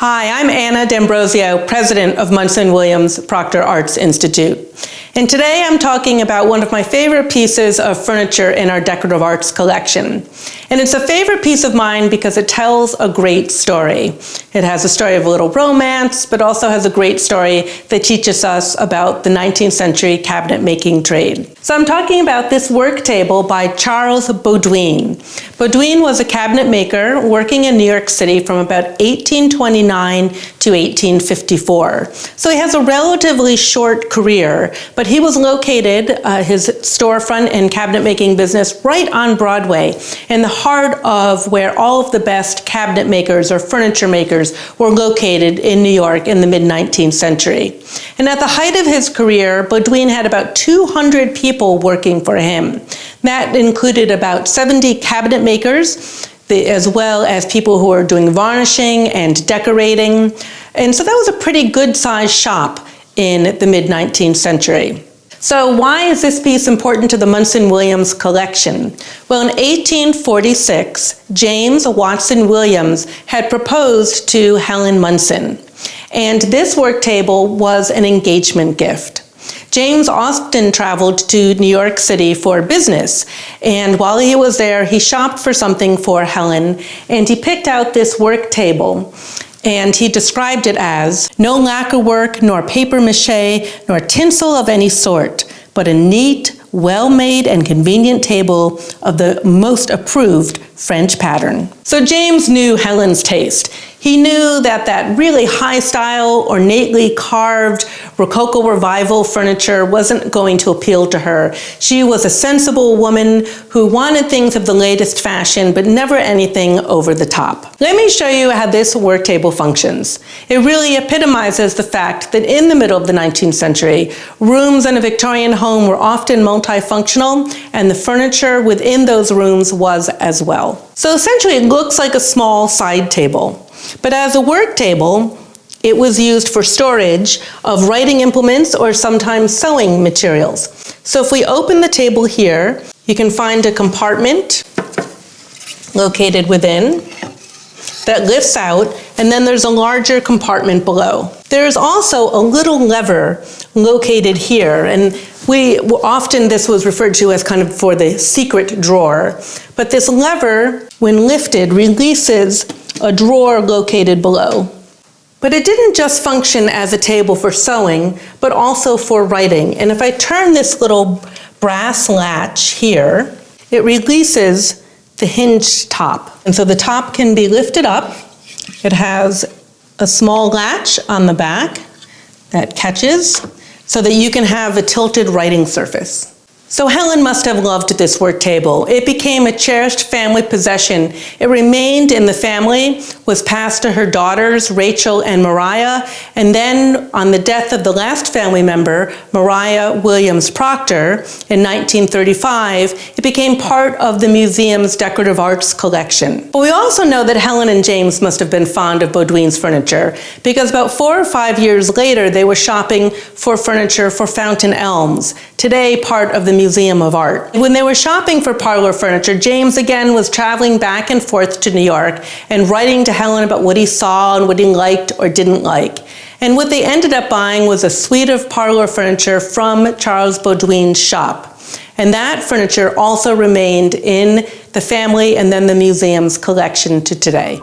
Hi, I'm Anna D'Ambrosio, President of Munson Williams Proctor Arts Institute. And today I'm talking about one of my favorite pieces of furniture in our decorative arts collection. And it's a favorite piece of mine because it tells a great story. It has a story of a little romance, but also has a great story that teaches us about the 19th century cabinet making trade. So I'm talking about this work table by Charles Baudouine. Baudouine was a cabinet maker working in New York City from about 1829 to 1854. So he has a relatively short career, but he was located, his storefront and cabinet making business, right on Broadway, in the heart of where all of the best cabinet makers or furniture makers were located in New York in the mid-19th century. And at the height of his career, Baudouine had about 200 people working for him. That included about 70 cabinet makers, as well as people who were doing varnishing and decorating. And so that was a pretty good-sized shop in the mid-19th century. So why is this piece important to the Munson Williams collection? Well, in 1846, James Watson Williams had proposed to Helen Munson. And this work table was an engagement gift. James often traveled to New York City for business, and while he was there, he shopped for something for Helen, and he picked out this work table, and he described it as no lacquer work, nor paper mache, nor tinsel of any sort, but a neat, well-made and convenient table of the most approved French pattern. So James knew Helen's taste. He knew that that really high-style, ornately carved Rococo Revival furniture wasn't going to appeal to her. She was a sensible woman who wanted things of the latest fashion, but never anything over the top. Let me show you how this work table functions. It really epitomizes the fact that in the middle of the 19th century, rooms in a Victorian home were often multifunctional, and the furniture within those rooms was as well. So essentially, it looks like a small side table. But as a work table, it was used for storage of writing implements or sometimes sewing materials. So if we open the table here, you can find a compartment located within that lifts out, and then there's a larger compartment below. There's also a little lever located here, and often this was referred to as kind of for the secret drawer. But this lever, when lifted, releases a drawer located below. But it didn't just function as a table for sewing, but also for writing. And if I turn this little brass latch here, it releases the hinge top. And so the top can be lifted up. It has a small latch on the back that catches so that you can have a tilted writing surface. So Helen must have loved this work table. It became a cherished family possession. It remained in the family, was passed to her daughters, Rachel and Mariah, and then on the death of the last family member, Mariah Williams Proctor, in 1935, it became part of the museum's decorative arts collection. But we also know that Helen and James must have been fond of Baudouine's furniture, because about 4 or 5 years later, they were shopping for furniture for Fountain Elms, today part of the Museum of Art. When they were shopping for parlor furniture, James again was traveling back and forth to New York and writing to Helen about what he saw and what he liked or didn't like. And what they ended up buying was a suite of parlor furniture from Charles Baudouine's shop. And that furniture also remained in the family and then the museum's collection to today.